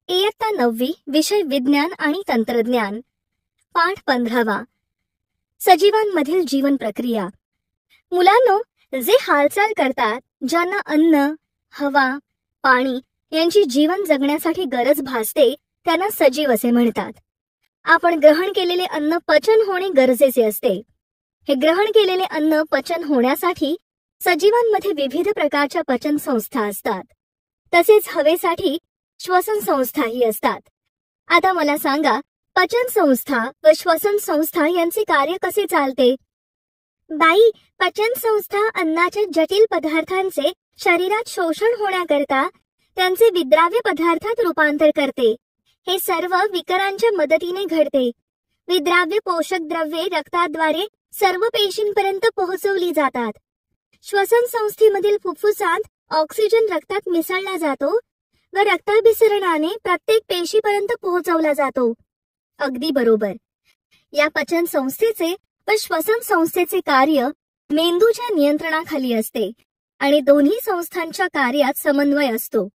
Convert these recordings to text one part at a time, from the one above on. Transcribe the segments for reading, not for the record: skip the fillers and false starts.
इयत्ता 9वी विषय विज्ञान आणि तंत्रज्ञान पाठ 15वा सजीवांमधील जीवन प्रक्रिया। मुलांनो, जे हालचाल करतात, ज्यांना अन्न, हवा, पाणी यांची जीवन जगण्यासाठी गरज भासते, त्यांना सजीव असे म्हणतात। आपण ग्रहण केलेले अन्न पचन होणे गरजेचे असते। हे ग्रहण केलेले अन्न पचन होण्यासाठी सजीवांमध्ये विविध प्रकारच्या पचन संस्था असतात। तसेच हवेसाठी श्वसन संस्थाही असतात। आता मला सांगा, पचन संस्था व श्वसन संस्था यांचे कार्य कसे चालते? बाई, पचन संस्था अन्नाच्या जटिल पदार्थांचे शरीरात शोषण होण्याकरता त्यांचे विद्राव्य पदार्थात रूपांतर करते। हे सर्व विकरांच्या मदतीने घडते। विद्राव्य पोषक द्रव्ये रक्ताद्वारे सर्व पेशींपर्यंत पोहोचवली जातात। श्वसन संस्थेमधील फुफ्फुसात ऑक्सिजन रक्तात मिसळला जातो व रक्ताभिसरणाने प्रत्येक पेशीपर्यंत पोहोचवला जातो। अगदी बरोबर। या पचन संस्थेचे व श्वसन संस्थेचे कार्य मेंदूच्या नियंत्रणाखाली असते आणि दोन्ही संस्थांच्या कार्यात समन्वय असतो।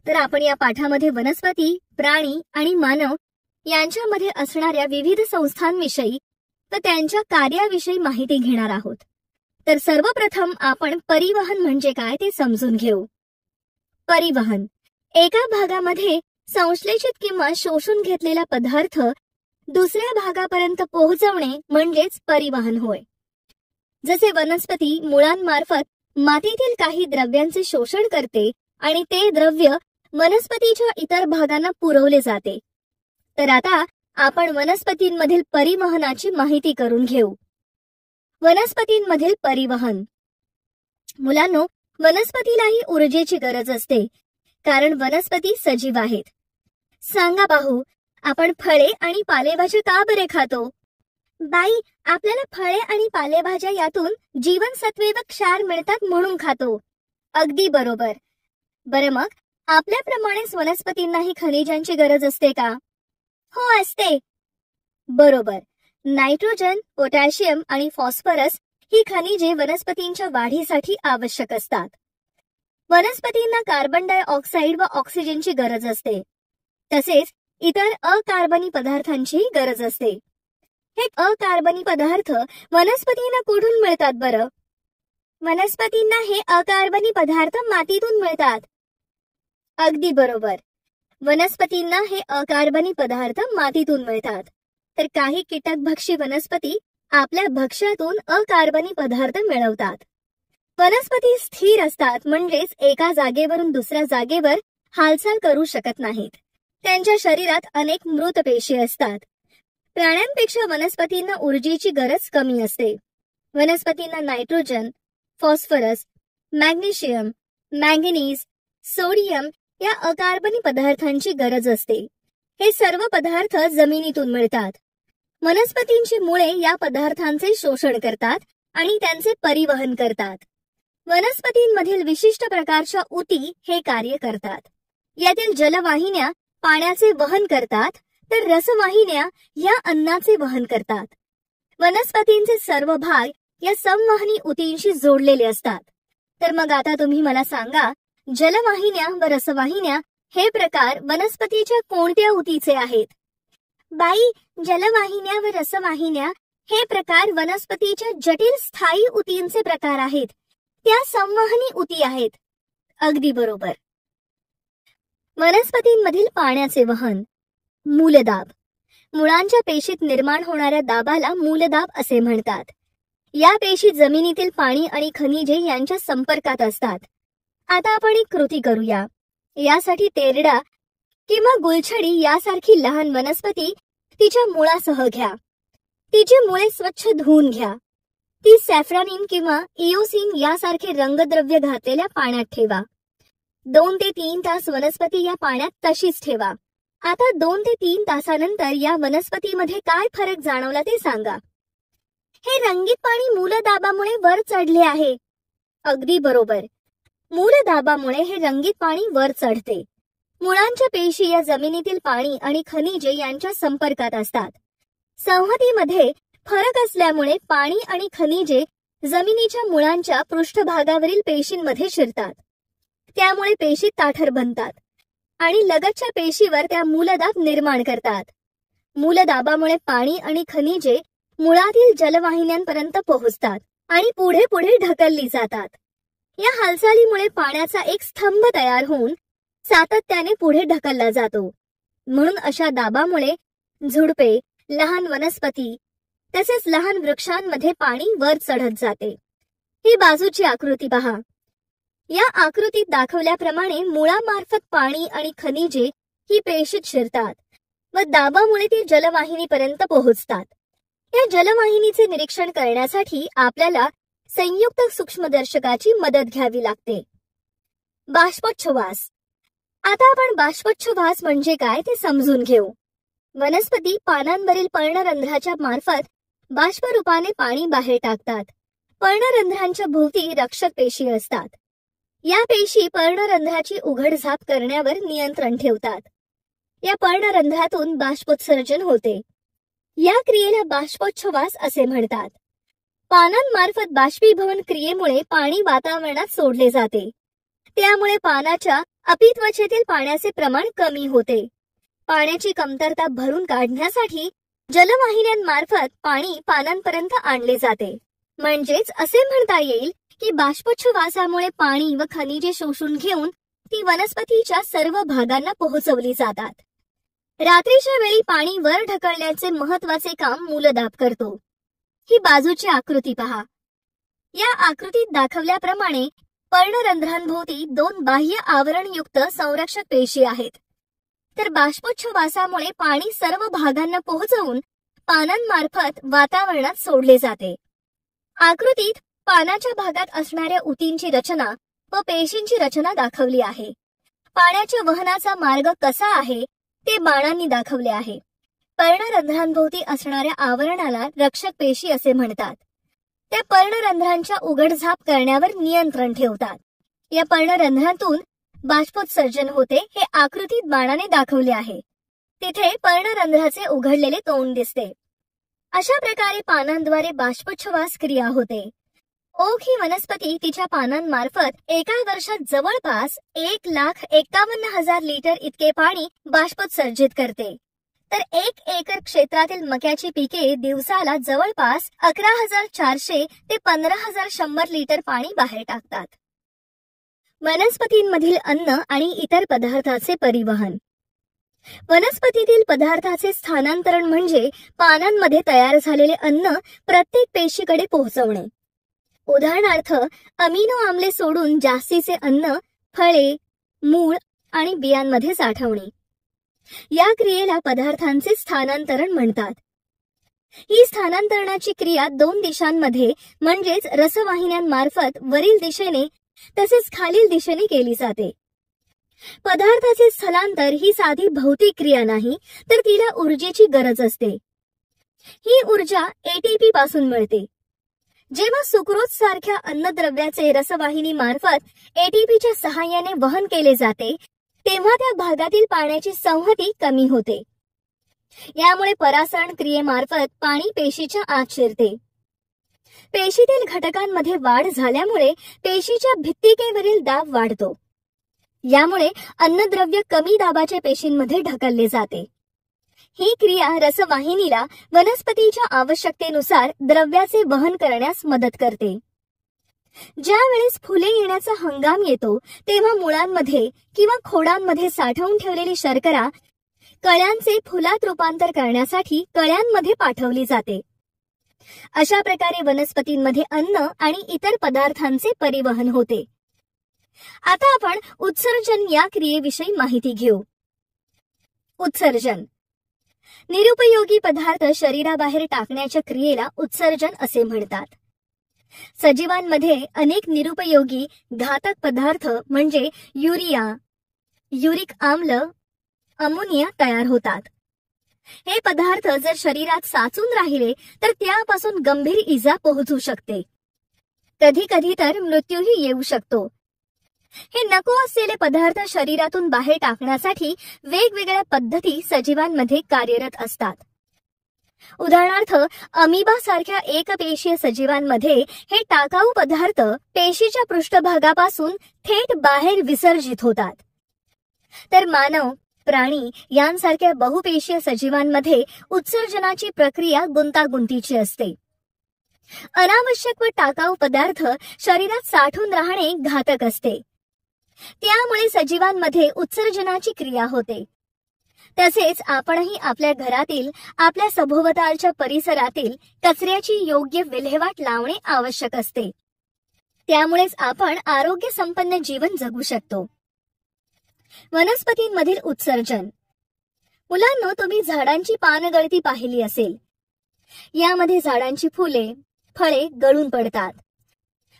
तर आपण या पाठामध्ये वनस्पती, प्राणी आणि मानव यांच्यामध्ये असणाऱ्या विविध संस्थांविषयी व त्यांच्या कार्याविषयी माहिती घेणार आहोत। तर सर्वप्रथम आपण परिवहन म्हणजे काय ते समजून घेऊ। परिवहन एका भागामध्ये संश्लेषित किंवा शोषून घेतलेला पदार्थ दुसऱ्या भागापर्यंत पोहोचवणे म्हणजेच परिवहन होय। जसे वनस्पती मुळांमार्फत मातीतील काही द्रव्यांचे शोषण करते आणि ते द्रव्य वनस्पतीच्या इतर भागांना पुरवले जाते। तर आता आपण वनस्पतींमधील परिवहनाची माहिती करून घेऊ। वनस्पतींमधील परिवहन। मुलांनो, वनस्पतीलाही ऊर्जेची गरज असते, कारण वनस्पती सजीव आहेत। सांगा पाहू, आपण फळे आणि पालेभाज्या का बरे खातो? बाई, आपल्याला फळे आणि पालेभाज्या यातून जीवनसत्वे व क्षार मिळतात म्हणून खातो। अगदी बरोबर। बरं, मग आपल्याप्रमाणेच वनस्पतींनाही खनिजांची गरज असते का? हो, असते। बरोबर। नायट्रोजन, पोटॅशियम आणि फॉस्फरस ही खनिजे वनस्पतींच्या वाढीसाठी आवश्यक असतात। वनस्पतींना कार्बन डायऑक्साईड व ऑक्सिजनची गरज असते, तसेच इतर अकार्बनी पदार्थांचीही गरज असते। हे अकार्बनी पदार्थ वनस्पतींना कुठून मिळतात बरं? वनस्पतींना हे अकार्बनी पदार्थ मातीतून मिळतात। अगदी बरोबर। वनस्पतींना हे अकार्बनी पदार्थ मातीतून मिळतात, तर काही कीटकभक्षी वनस्पती आपल्या भक्ष्यातून अकार्बनी पदार्थ मिळवतात। वनस्पती स्थिर असतात, म्हणजेच एका जागेवरून दुसऱ्या जागेवर हालचाल करू शकत नाहीत। त्यांच्या शरीरात अनेक मृत पेशी असतात। प्राण्यांपेक्षा वनस्पतींना ऊर्जेची गरज कमी असते। वनस्पतींना nitrogen, phosphorus, magnesium, manganese, sodium या अकार्बनी पदार्थांची गरज असते। हे सर्व पदार्थ जमिनीतून मिळतात। वनस्पतींची मुळे या पदार्थांचे शोषण करतात आणि त्यांचे परिवहन करतात। वनस्पतींमधील विशिष्ट प्रकारच्या ऊती हे कार्य करतात। यातील जलवाहिन्या पाण्याचे वहन करतात, तर रसवाहिन्या या अन्नाचे वहन करतात। वनस्पतींचे सर्व भाग या संवहनी ऊतींशी जोडलेले असतात। तर मग आता तुम्ही मला सांगा, जलवाहिन्या व रसवाहिन्या हे प्रकार वनस्पतीच्या कोणत्या ऊतीचे आहेत? बाई, जलवाहिन्या व रसवाहिन्या हे प्रकार वनस्पतीच्या जटिल स्थायी ऊतींचे प्रकार आहेत। त्या संवहनी ऊती आहेत। अगदी बरोबर। वनस्पतींमधील पाण्याचे वहन। मूलदाब। मुळांच्या पेशीत निर्माण होणाऱ्या दाबाला मूलदाब असे म्हणतात। या पेशी जमिनीतील पाणी आणि खनिजे यांच्या संपर्कात असतात। आता आपण एक कृती करूया। यासाठी तेरडा किंवा गुलछडी यासारखी लहान वनस्पती तिच्या मुळासह घ्या। तिची मुळे स्वच्छ धुवून घ्या। ती सॅफ्रॉनिन किंवा इओसिन यासारखे रंगद्रव्य घातलेल्या पाण्यात ठेवा। 2 ते 3 तास वनस्पती या पाण्यात तशीच ठेवा। आता 2 ते 3 तासानंतर या वनस्पतीमध्ये काय फरक जाणवला ते सांगा। हे रंगीत पाणी मूलदाबामुळे वर चढले आहे। अगदी बरोबर। मूलदाबामुळे हे रंगीत पाणी वर चढते। मुळांच्या पेशी या जमिनीतील पाणी आणि खनिजे यांच्या संपर्कात असतात। संहतीमध्ये फरक असल्यामुळे पाणी आणि खनिजे जमिनीच्या मुळांच्या पृष्ठभागावरील पेशींमध्ये शिरतात। त्यामुळे पेशी ताठर बनतात। आणि लगतच्या पेशीवर त्या मूलदाब निर्माण करतात. मूलदाबामुळे पाणी आणि खनिजे मुळातील जलवाहिन्यांपर्यंत पोहोचतात आणि पुढे पुढे ढकलली जातात. या हालचालीमुळे पाण्याचा एक स्तंभ तयार होऊन सातत्याने पुढे ढकलला जातो. म्हणून अशा दाबामुळे झुडपे, लहान वनस्पती तसेच लहान वृक्षांमध्ये पाणी वर चढत जाते. ही बाजूची आकृती पहा. या आकृतीत दाखवल्याप्रमाणे मुळामार्फत पाणी आणि खनिजे ही पेशीत शिरतात व दाबामुळे ती जलवाहिनीपर्यंत पोहोचतात. या जलवाहिनीचे निरीक्षण करण्यासाठी आपल्याला संयुक्त सूक्ष्मदर्शकाची मदत घ्यावी लागते. बाष्पोच्छवास. आता आपण बाष्पोच्छवास म्हणजे काय ते समजून घेऊ. वनस्पती पानांवरील पर्णरंध्राच्या मार्फत बाष्परूपाने पाणी बाहेर टाकतात. पर्णरंध्रांच्या भोवती रक्षक पेशी असतात. या पेशी पर्णरंध्राची उघडझाप करण्यावर नियंत्रण ठेवतात. या पर्णरंध्रातून बाष्पोत्सर्जन होते. या क्रियेला बाष्पोच्छवास असे म्हणतात. पानांमार्फत बाष्पीभवन क्रियेमुळे पाणी वातावरणात सोडले जाते. त्यामुळे पानाच्या अपित्वचेतील पाण्याचे प्रमाण कमी होते. पाण्याची कमतरता भरून काढण्यासाठी जलवाहिन्यांमार्फत पाणी पानांपर्यंत आणले जाते. म्हणजेच असे म्हणता येईल की बाष्पोच्छवासामुळे पाणी व खनिजे शोषून घेऊन ती वनस्पतीच्या सर्व भागांना पोहोचवली जातात. रात्रीच्या वेळी पाणी वर ढकलण्याचे महत्वाचे काम मूलदाब करतो. ही बाजूची आकृती पहा. या आकृतीत दाखवल्याप्रमाणे पर्णरंध्रांभोवती 2 बाह्य आवरणयुक्त संरक्षक पेशी आहेत. तर बाष्पोच्छवासामुळे पाणी सर्व भागांना पोहोचवून पानांमार्फत वातावरणात सोडले जाते. आकृतीत पानाच्या भागात असणाऱ्या ऊतींची रचना व पेशींची रचना दाखवली आहे. पाण्याच्या वहनाचा मार्ग कसा आहे ते बाणांनी दाखवले आहे. पर्णरंध्रांभोवती असणाऱ्या आवरणाला रक्षक पेशी असे म्हणतात. त्या पर्णरंध्रांच्या उघडझाप करण्यावर नियंत्रण ठेवतात. या पर्णरंध्रातून बाष्पोत्सर्जन होते हे आकृतीत बाणाने दाखवले आहे. तिथे पर्णरंध्राचे उघडलेले तोंड दिसते. अशा प्रकारे पानांद्वारे बाष्पोच्छवास क्रिया होते. ओक ही वनस्पती तिच्या पानांमार्फत एका वर्षात जवळपास 1,51,000 लिटर इतके पाणी बाष्पोत्सर्जित करते. तर 1 एकर क्षेत्रातील मक्याची पिके दिवसाला जवळपास 11,400 ते 15,100 लिटर पाणी बाहेर टाकतात. वनस्पतींमधील अन्न आणि इतर पदार्थाचे परिवहन. वनस्पतीतील पदार्थाचे स्थानांतरण म्हणजे पानांमध्ये तयार झालेले अन्न प्रत्येक पेशीकडे पोहोचवणे. उदाहरणार्थ अमिनो आम्ले सोडून जास्तीचे अन्न फळे, मूळ आणि बियांमध्ये साठवणे. या क्रियेला पदार्थांचे स्थानांतरण म्हणतात. ही स्थानांतरणाची क्रिया 2 दिशांमध्ये म्हणजेच रसवाहिन्यांमार्फत वरील दिशेने तसेच खालील दिशेने केली जाते. पदार्थाचे स्थलांतर ही साधी भौतिक क्रिया नाही, तर तिला ऊर्जेची गरज असते. ही ऊर्जा एटीपी पासून मिळते. जेव्हा सुक्रोज सारख्या अन्नद्रव्याचे रसवाहिनी मार्फत एटीपीच्या सहाय्याने वहन केले जाते तेव्हा त्या भागातील पाण्याची संहती कमी होते. यामुळे परासरण क्रियेमार्फत पाणी पेशीच्या आत शिरते. पेशीतील घटकांमध्ये वाढ झाल्यामुळे पेशीच्या भित्तिकेवरील दाब वाढतो. यामुळे अन्नद्रव्य कमी दाबाच्या पेशींमध्ये ढकलले जाते. ही क्रिया रसवाहिनीला वनस्पतीच्या आवश्यकतेनुसार द्रव्याचे वहन करण्यास मदत करते. ज्या वेळेस फुले येण्याचा हंगाम येतो तेव्हा मुळांमध्ये किंवा खोडांमध्ये साठवून ठेवलेली शर्करा कळ्यांचे फुलात रूपांतर करण्यासाठी कळ्यांमध्ये पाठवली जाते. अशा प्रकारे वनस्पतींमध्ये अन्न आणि इतर पदार्थांचे परिवहन होते. आता आपण उत्सर्जन या क्रियेविषयी माहिती घेऊ. उत्सर्जन. निरुपयोगी पदार्थ शरीराबाहेर टाकण्याच्या क्रियेला उत्सर्जन असे म्हणतात. सजीवांमध्ये अनेक निरुपयोगी घातक पदार्थ म्हणजे युरिया, युरिक आम्ल, अमोनिया तयार होतात. हे पदार्थ जर शरीरात साचून राहिले तर त्यापासून गंभीर इजा पोहोचू शकते. कधी कधी तर मृत्यूही येऊ शकतो. हे नको असलेले पदार्थ शरीरातून बाहेर टाकण्यासाठी वेगवेगळ्या पद्धती सजीवांमध्ये कार्यरत असतात. उदाहरणार्थ अमिबा सारख्या एकपेशीय सजीवांमध्ये हे टाकाऊ पदार्थ पेशीच्या पृष्ठभागापासून थेट बाहेर विसर्जित होतात. तर मानव, प्राणी यांसारख्या बहुपेशीय सजीवांमध्ये उत्सर्जनाची प्रक्रिया गुंतागुंतीची असते. अनावश्यक व टाकाऊ पदार्थ शरीरात साठून राहणे घातक असते. त्यामुळे सजीवांमध्ये उत्सर्जनाची क्रिया होते. तसेच आपणही आपल्या घरातील, आपल्या सभोवतालच्या परिसरातील कचऱ्याची योग्य विल्हेवाट लावणे आवश्यक असते. त्यामुळेच आपण आरोग्य संपन्न जीवन जगू शकतो. वनस्पतींमधील उत्सर्जन. मुलांनो, तुम्ही झाडांची पानगळती पाहिली असेल. यामध्ये झाडांची फुले, फळे गळून पडतात.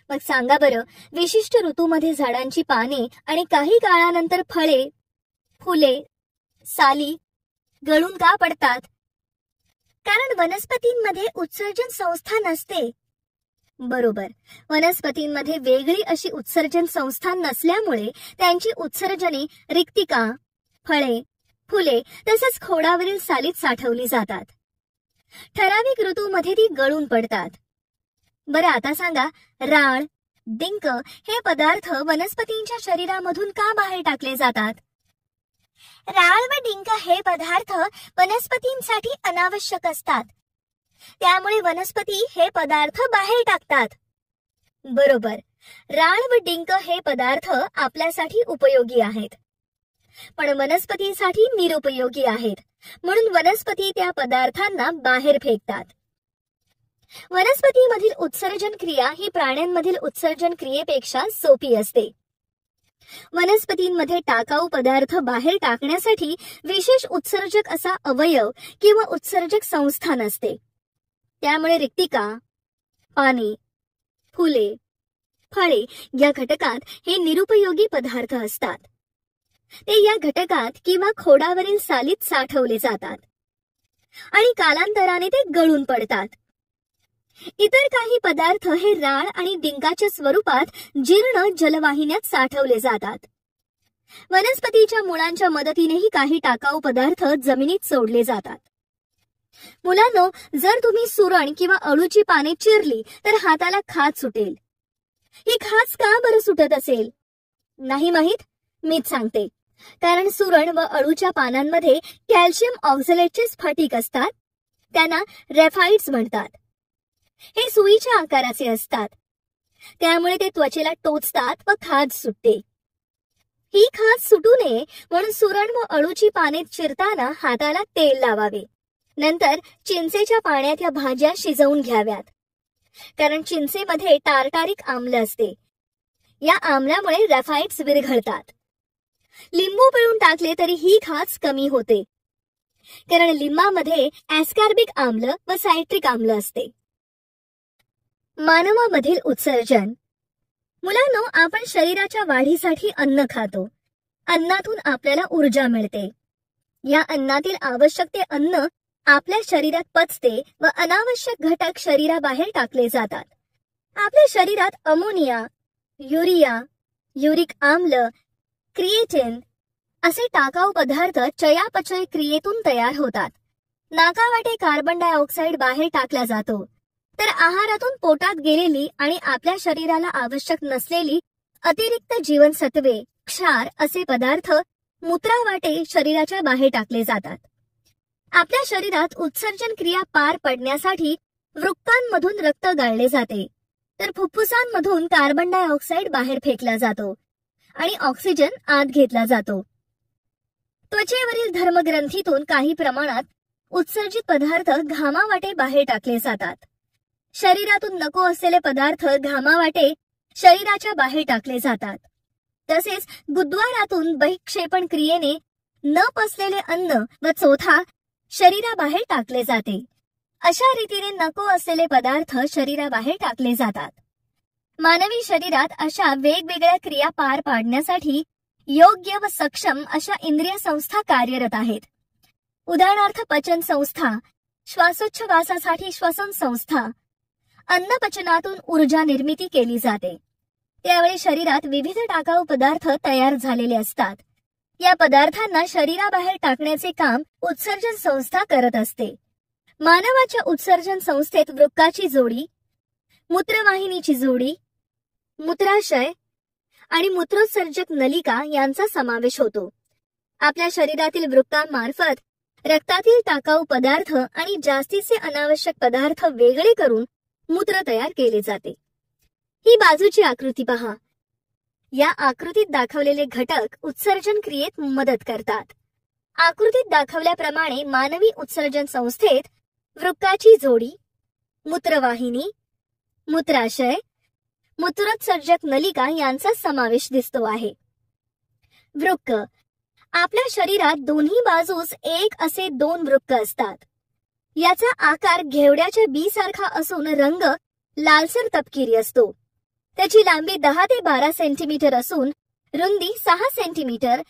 मग सांगा बरं, विशिष्ट ऋतूमध्ये झाडांची पाने आणि काही काळानंतर फळे, फुले, साली गळून का पडतात? कारण वनस्पतींमध्ये उत्सर्जन संस्था नसते. बरोबर, वनस्पतींमध्ये वेगळी अशी उत्सर्जन संस्था नसल्यामुळे त्यांची उत्सर्जने रिक्तिका, फळे, फुले तसेच खोडावरील सालीत साठवली जातात. ठराविक ऋतूमध्ये ती गळून पडतात. बरं, आता सांगा, राळ, डिंक हे पदार्थ वनस्पतींच्या शरीरामधून का बाहेर टाकले जातात? राळ व डिंक हे पदार्थ वनस्पतींसाठी अनावश्यक असतात. त्यामुळे वनस्पती हे पदार्थ बाहेर टाकतात. बरोबर, राळ व डिंक हे पदार्थ आपल्यासाठी उपयोगी आहेत, पण वनस्पतीसाठी निरुपयोगी आहेत. म्हणून वनस्पती त्या पदार्थांना बाहेर फेकतात. वनस्पतीमधील उत्सर्जन क्रिया ही प्राण्यांमधील उत्सर्जन क्रियेपेक्षा सोपी असते. वनस्पतींमध्ये टाकाऊ पदार्थ बाहेर टाकण्यासाठी विशेष उत्सर्जक असा अवयव किंवा उत्सर्जक संस्था नसते. त्यामुळे रिक्तिका, पाने, फुले, फळे या घटकात हे निरुपयोगी पदार्थ असतात. ते या घटकात किंवा खोडावरील सालीत साठवले जातात आणि कालांतराने ते गळून पडतात. इतर काही पदार्थ हे राळ आणि डिंकाच्या स्वरूपात जीर्ण जलवाहिन्यात साठवले जातात. वनस्पतीच्या मुळांच्या मदतीनेही काही टाकाऊ पदार्थ जमिनीत सोडले जातात. मुलांनो, जर तुम्ही सुरण किंवा अळूची पाने चिरली तर हाताला खाज सुटेल. ही खाज का बरं सुटत असेल? नाही माहित? मीच सांगते. कारण सुरण व अळूच्या पानांमध्ये कॅल्शियम ऑक्झलेटचे स्फटिक असतात. त्यांना रॅफाइड्स म्हणतात. हे सुईच्या आकाराचे असतात. त्यामुळे ते त्वचेला टोचतात व खाज सुटते. ही खाज सुटू नये म्हणून सुरण व अळूची पाने चिरताना हाताला तेल लावावे. नंतर चिंचेच्या पाण्यात या भाज्या शिजवून घ्याव्यात. कारण चिंचेमध्ये टार्टारिक आम्ल असते. या आम्लामुळे रॅफाइड्स विरघळतात. लिंबू पिळून टाकले तरी ही खाज कमी होते. कारण लिंबामध्ये ॲस्कॉर्बिक आम्ल व सायट्रिक आम्ल असते. मानवामधील उत्सर्जन. मुलांनो, आपण शरीराच्या वाढीसाठी अन्न खातो. अन्नातून आपल्याला ऊर्जा मिळते. या अन्नातील आवश्यक ते अन्न आपल्या शरीरात पचते व अनावश्यक घटक शरीराबाहेर टाकले जातात. आपल्या शरीरात अमोनिया, युरिया, युरिक आम्ल, क्रिएटिन असे टाकाऊ पदार्थ चयापचय क्रियेतून तयार होतात. नाकावाटे कार्बन डायऑक्साईड बाहेर टाकला जातो. तर आहारातून पोटात गेलेली आणि आपल्या शरीराला आवश्यक नसलेली अतिरिक्त जीवनसत्वे, क्षार असे पदार्थ मूत्रावाटे शरीराच्या बाहेर टाकले जातात. आपल्या शरीरात उत्सर्जन क्रिया पार पडण्यासाठी वृक्कांमधून रक्त गाळले जाते. तर फुफ्फुसांमधून कार्बन डायऑक्साईड बाहेर फेकला जातो आणि ऑक्सिजन आत घेतला जातो. त्वचेवरील धर्मग्रंथीतून काही प्रमाणात उत्सर्जित पदार्थ घामावाटे बाहेर टाकले जातात. शरीरातून नको असलेले पदार्थ घामावाटे शरीराच्या बाहेर टाकले जातात. तसेच गुद्वारातून बहिक्षेपण क्रियेने न पचलेले अन्न व चोथा शरीराबाहेर टाकले जाते. अशा रीतीने नको असलेले पदार्थ शरीराबाहेर टाकले जातात. मानवी शरीरात अशा वेगवेगळ्या क्रिया पार पाडण्यासाठी योग्य व सक्षम अशा इंद्रिय संस्था कार्यरत आहेत. उदाहरणार्थ पचन संस्था, श्वासोच्छवासासाठी श्वसन संस्था. अन्नपचनातून ऊर्जा निर्मिती केली जाते. त्यावेळी शरीरात विविध टाकाऊ पदार्थ तयार झालेले असतात. या पदार्थांना शरीराबाहेर टाकण्याचे काम उत्सर्जन संस्था करत असते. मानवाच्या उत्सर्जन संस्थेत वृक्काची जोडी, मूत्रवाहिनीची जोडी, मूत्राशय आणि मूत्रोत्सर्जक नलिका यांचा समावेश होतो. आपल्या शरीरातील वृक्कांमार्फत रक्तातील टाकाऊ पदार्थ आणि जास्तीचे अनावश्यक पदार्थ वेगळे करून मूत्र तयार केले जाते। ही बाजूची आकृती पहा। या आकृतीत दाखवलेले घटक उत्सर्जन क्रियेत मदत करतात। आकृतीत दाखवल्याप्रमाणे मानवी उत्सर्जन संस्थेत वृक्काची जोडी, मूत्रवाहिनी, मूत्राशय, मूत्रोत्सर्जक नलिका यांचा समावेश दिसतो आहे। वृक्क आपल्या शरीरात दोन्ही बाजूस एक असे 2 वृक्क असतात। याचा आकार घेवड्याच्या बी सारखा असून रंग लालसर तपकिरी असतो। त्याची लांबी 10 ते 12 सेंटीमीटर असून रुंदी 6 सेंटीमीटर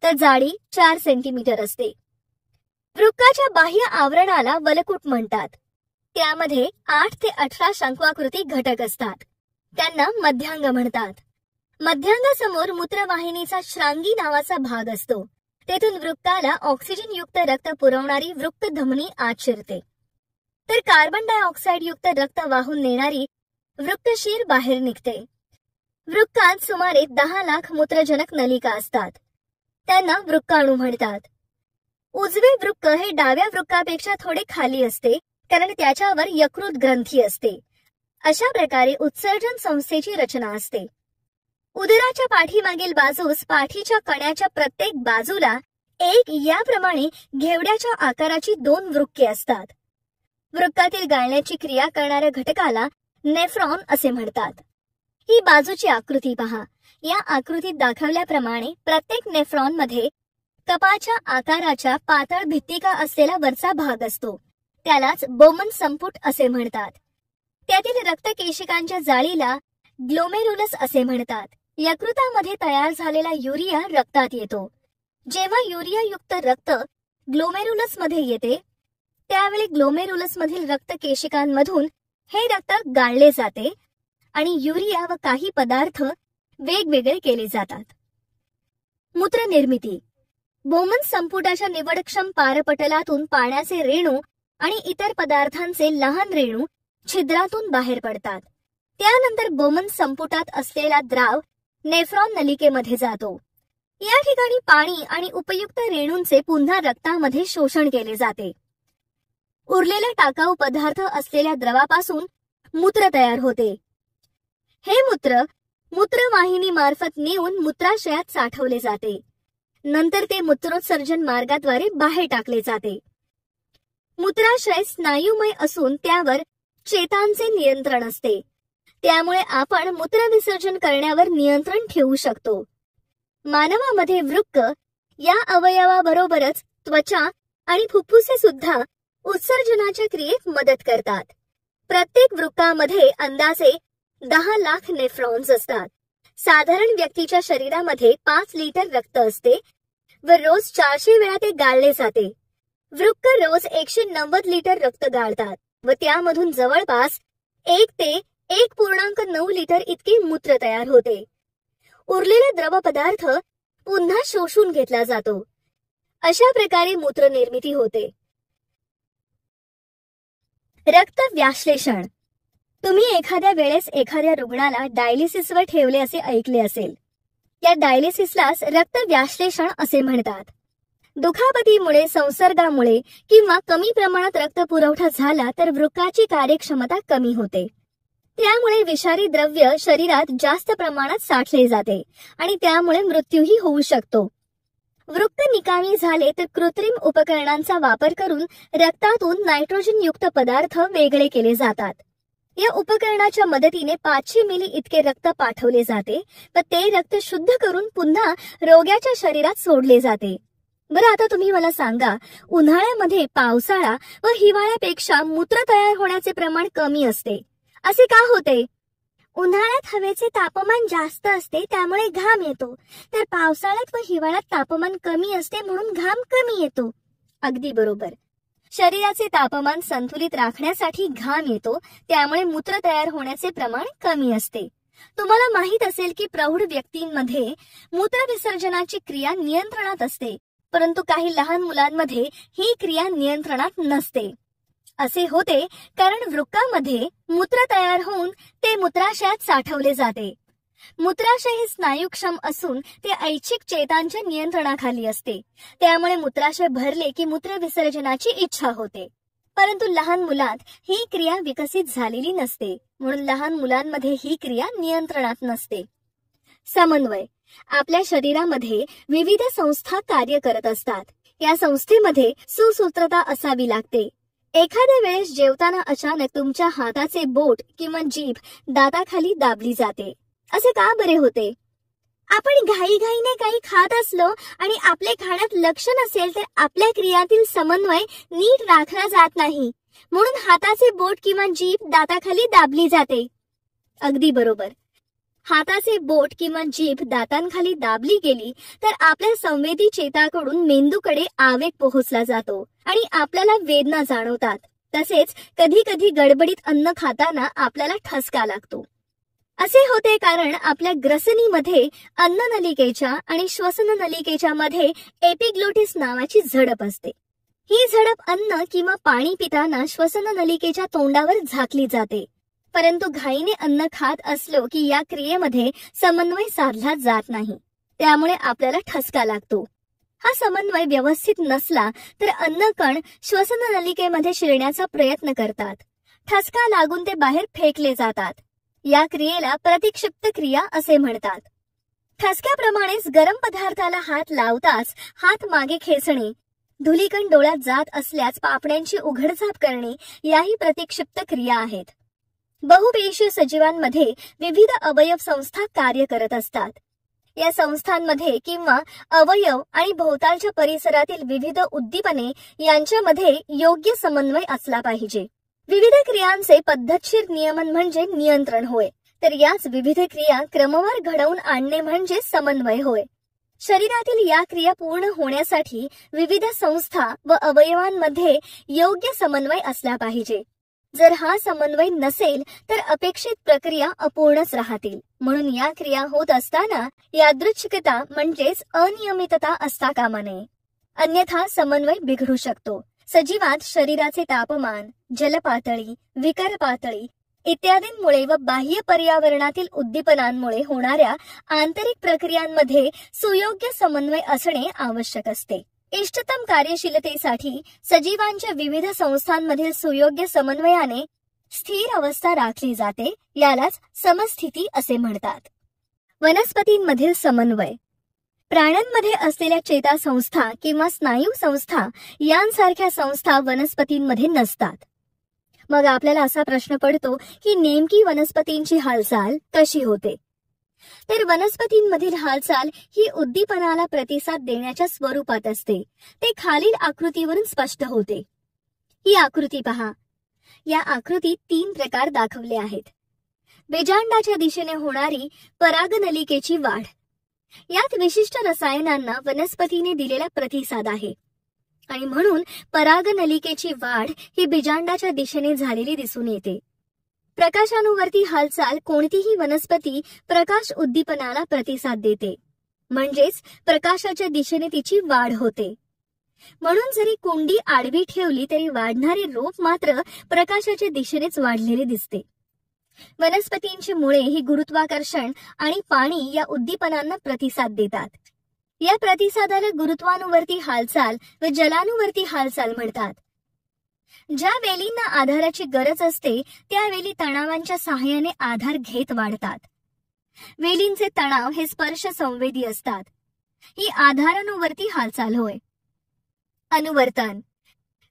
तर जाडी 4 सेंटीमीटर असते। वृक्काच्या बाह्य आवरणाला वलकुट म्हणतात। त्यामध्ये 8 ते 18 शंकवाकृती घटक असतात। त्यांना मध्यांग म्हणतात। मध्यांगासमोर मूत्रवाहिनीचा श्रांगी नावाचा भाग असतो। तेथून वृक्काला ऑक्सिजन युक्त रक्त पुरवणारी वृक्क धमनी आत शिरते, तर कार्बन डायऑक्साइड युक्त रक्त वाहून नेणारी वृक्कशीर बाहेर निघते। वृक्कात सुमारे 10 लाख मूत्रजनक नलिका असतात। त्यांना वृक्काणू म्हणतात। उजवे वृक्क हे डाव्या वृक्कापेक्षा थोडे खाली असते, कारण त्याच्यावर यकृत ग्रंथी असते। अशा प्रकारे उत्सर्जन संस्थेची रचना असते। उदराच्या पाठीमागील बाजूस पाठीच्या कण्याच्या प्रत्येक बाजूला एक याप्रमाणे घेवड्याच्या आकाराची 2 वृक्के असतात। वृक्कातील गाळण्याची क्रिया करणाऱ्या घटकाला नेफ्रॉन असे म्हणतात। ही बाजूची आकृती पहा। या आकृतीत दाखवल्याप्रमाणे प्रत्येक नेफ्रॉन मध्ये कपाच्या आकाराच्या पातळ भित्तिका असलेला वरचा भाग असतो। त्यालाच बोमन संपुट असे म्हणतात। त्यातील रक्तकेशिकांच्या जाळीला ग्लोमेरुलस असे म्हणतात। यकृतामध्ये तयार झालेला युरिया रक्तात येतो। जेव्हा युरिया युक्त रक्त ग्लोमेरुलस मध्ये येते त्यावेळी ग्लोमेरुलस मधील रक्तकेशिकांमधून हे रक्त गाळले जाते आणि युरिया व काही पदार्थ वेगवेगळे केले जातात। मूत्रनिर्मिती बोमन संपुटाच्या निवडक्षम पारपटलातून पाण्याचे रेणू आणि इतर पदार्थांचे लहान रेणू छिद्रातून बाहेर पडतात। त्यानंतर बोमन संपुटात असलेला द्राव नेफ्रॉन नलिकेमध्ये जातो। या ठिकाणी पाणी आणि उपयुक्त रेणूंचे पुन्हा रक्तामध्ये शोषण केले जाते। उरलेला टाकाऊ पदार्थ असलेल्या द्रवापासून मूत्र तयार होते। हे मूत्र मूत्रवाहिनी मार्फत नेऊन मूत्राशयात साठवले जाते। नंतर ते मूत्रोत्सर्जन मार्गाद्वारे बाहेर टाकले जाते। मूत्राशय स्नायुमय असून त्यावर चेतांचे नियंत्रण असते। त्यामुळे आपण मूत्रविसर्जन करण्यावर नियंत्रण ठेवू शकतो। मानवामध्ये वृक्क या अवयवाबरोबरच त्वचा आणि फुफ्फुसे सुद्धा उत्सर्जनाच्या क्रियेत मदत करतात। प्रत्येक वृक्कामध्ये अंदाजे 10 लाख नेफ्रॉन्स असतात। साधारण व्यक्तीच्या शरीरामध्ये 5 लिटर रक्त असते व रोज 400 वेळा ते गाळले जाते। वृक्क रोज 190 लिटर रक्त गाळतात व त्यामधून जवळपास 1 ते 1.9 लिटर इतके मूत्र तयार होते। उरलेला द्रव पदार्थ पुन्हा शोषून घेतला जातो। अशा प्रकारे मूत्रनिर्मिती होते। रक्त व्याश्लेषण तुम्ही एखाद्या वेळेस एखाद्या रुग्णाला डायलिसिसवर ठेवले असे ऐकले असेल। या डायलिसिसलाच रक्त व्याश्लेषण असे म्हणतात। दुखापतीमुळे, संसर्गामुळे किंवा कमी प्रमाणात रक्त पुरवठा झाला तर वृक्काची कार्यक्षमता कमी होते। त्यामुळे विषारी द्रव्य शरीरात जास्त प्रमाणात साठले जाते आणि त्यामुळे मृत्यूही होऊ शकतो। वृक्क निकामी झाले तर कृत्रिम उपकरणांचा वापर करून रक्तातून नायट्रोजन युक्त पदार्थ वेगळे केले जातात। या उपकरणाच्या मदतीने 500 मिली इतके रक्त पाठवले जाते व ते रक्त शुद्ध करून पुन्हा रोग्याच्या शरीरात सोडले जाते। बरं, आता तुम्ही मला सांगा, उन्हाळ्यामध्ये पावसाळा व हिवाळ्यापेक्षा मूत्र तयार होण्याचे प्रमाण कमी असते, असे का होते? उन्हाळ्यात हवेचे तापमान जास्त असते त्यामुळे घाम येतो, तर पावसाळ्यात व हिवाळ्यात तापमान कमी असते म्हणून घाम कमी येतो। अगदी बरोबर। शरीराचे तापमान संतुलित राखण्यासाठी घाम येतो, त्यामुळे मूत्र तयार होण्याचे प्रमाण कमी असते। तुम्हाला माहित असेल की प्रौढ व्यक्तींमध्ये मूत्र विसर्जनाची क्रिया नियंत्रणात असते, परंतु काही लहान मुलांमध्ये ही क्रिया नियंत्रणात नसते। असे होते कारण वृक्कामध्ये मूत्र तयार होऊन ते मूत्राशयात साठवले जाते मूत्राशय हे स्नायुक्षम असून ते ऐच्छिक चेतांच्या नियंत्रणाखाली असते. त्यामुळे मूत्राशय भरले की मूत्र विसर्जनाची इच्छा होते. परंतु लहान मुलात ही क्रिया विकसित झालेली नसते, म्हणून लहान मुलांमध्ये ही क्रिया नियंत्रणात नसते. समन्वय. आपल्या शरीरामध्ये विविध संस्था कार्य करत असतात. या संस्थेमध्ये सुसूत्रता असावी लागते. एखाद्या वेळेस जेवताना अचानक तुमच्या हाताचे बोट किंवा जीभ दाताखाली दाबली जाते. असे का बरे होते? आपण घाईघाईने काही खात असलो आणि आपले खाण्यात लक्ष नसेल तर आपल्या क्रियातील समन्वय नीट राखला जात नाही, म्हणून हाताचे बोट किंवा जीभ दाताखाली दाबली जाते. अगदी बरोबर. हाताचे बोट किंवा जीभ दातांखाली दाबली गेली तर आपल्या संवेदी चेताकडून मेंदूकडे आवेग पोहोचला जातो आणि आपल्याला वेदना जाणवतात. तसेच कधी कधी गडबडीत अन्न खाताना आपल्याला ठसका लागतो. असे होते कारण आपल्या ग्रसनीमध्ये अन्ननलिकेच्या आणि श्वसननलिकेच्या मध्ये एपिग्लोटिस नावाची झडप असते. ही झडप अन्न किंवा पाणी पिताना श्वसननलिकेच्या तोंडावर झाकली जाते. परंतु घाईने अन्न खात असलो की या क्रियेमध्ये समन्वय साधला जात नाही, त्यामुळे आपल्याला ठसका लागतो. हा समन्वय व्यवस्थित नसला तर अन्नकण श्वसननलिकेमध्ये शिरण्याचा प्रयत्न करतात. ठसका लागून ते बाहेर फेकले जातात. या क्रियेला प्रतिक्षिप्त क्रिया असे म्हणतात. ठसक्याप्रमाणेच गरम पदार्थाला हात लावताच हात मागे खेचणे, धुलीकण डोळ्यात जात असल्यास पापण्यांची उघडझाप करणे याही प्रतिक्षिप्त क्रिया आहेत. बहुपेशीय सजीवांमध्ये विविध अवयव संस्था कार्य करत असतात. या संस्थांमध्ये किंवा अवयव आणि भोवतालच्या परिसरातील विविध उद्दीपने यांच्यामध्ये योग्य समन्वय असला पाहिजे. विविध क्रियांचे पद्धतशीर नियमन म्हणजे नियंत्रण होय, तर याच विविध क्रिया क्रमवार घडवून आणणे म्हणजे समन्वय होय. शरीरातील या क्रिया पूर्ण होण्यासाठी विविध संस्था व अवयवांमध्ये योग्य समन्वय असला पाहिजे. जर हा समन्वय नसेल तर अपेक्षित प्रक्रिया अपूर्णच राहतील. म्हणून या क्रिया होत असताना यादृच्छिकता म्हणजेच अनियमितता असता कामा नये, अन्यथा समन्वय बिघडू शकतो. सजीवात शरीराचे तापमान, जलपातळी, विकर पातळी इत्यादींमुळे व बाह्य पर्यावरणातील उद्दीपनांमुळे होणाऱ्या आंतरिक प्रक्रियांमध्ये सुयोग्य समन्वय असणे आवश्यक असते. इष्टतम कार्यशीलतेसाठी सजीवांच्या विविध संस्थांमधील सुयोग्य समन्वयाने स्थिर अवस्था राखली जाते. यालाच समस्थिती असे म्हणतात. वनस्पतींमधील समन्वय. प्राण्यांमध्ये असलेल्या चेतासंस्था किंवा स्नायू संस्था यांसारख्या संस्था वनस्पतींमध्ये नसतात. मग आपल्याला असा प्रश्न पडतो की नेमकी वनस्पतींची हालचाल कशी होते? तर वनस्पतींमधील हालचाल ही उद्दीपनाला प्रतिसाद देण्याच्या स्वरूपात असते. ते खालील आकृतीवरून स्पष्ट होते. ही आकृती पहा. या आकृतीत 3 प्रकार दाखवले आहेत. बीजांडाच्या दिशेने होणारी परागनलिकेची वाढ. यात विशिष्ट रसायनांना वनस्पतीने दिलेला प्रतिसाद आहे आणि म्हणून परागनलिकेची वाढ ही बीजांडाच्या दिशेने झालेली दिसून येते. प्रकाशानुवर्ती हालचाल. कोणतीही वनस्पती प्रकाश उद्दीपनाला प्रतिसाद देते, म्हणजेच प्रकाशाच्या दिशेने तिची वाढ होते. म्हणून जरी कुंडी आडवी ठेवली तरी वाढणारे रोप मात्र प्रकाशाच्या दिशेनेच वाढलेले दिसते. वनस्पतींची मुळे ही गुरुत्वाकर्षण आणि पाणी या उद्दीपनांना प्रतिसाद देतात. या प्रतिसादाला गुरुत्वानुवर्ती हालचाल व जलानुवर्ती हालचाल म्हणतात. ज्या वेलींना आधाराची गरज असते त्यावेळी तणावांच्या सहाय्याने आधार घेत वाढतात. वेलींचे तणाव हे स्पर्श संवेदी असतात. ही आधारानुवर्ती हालचाल होय. अनुवर्तन.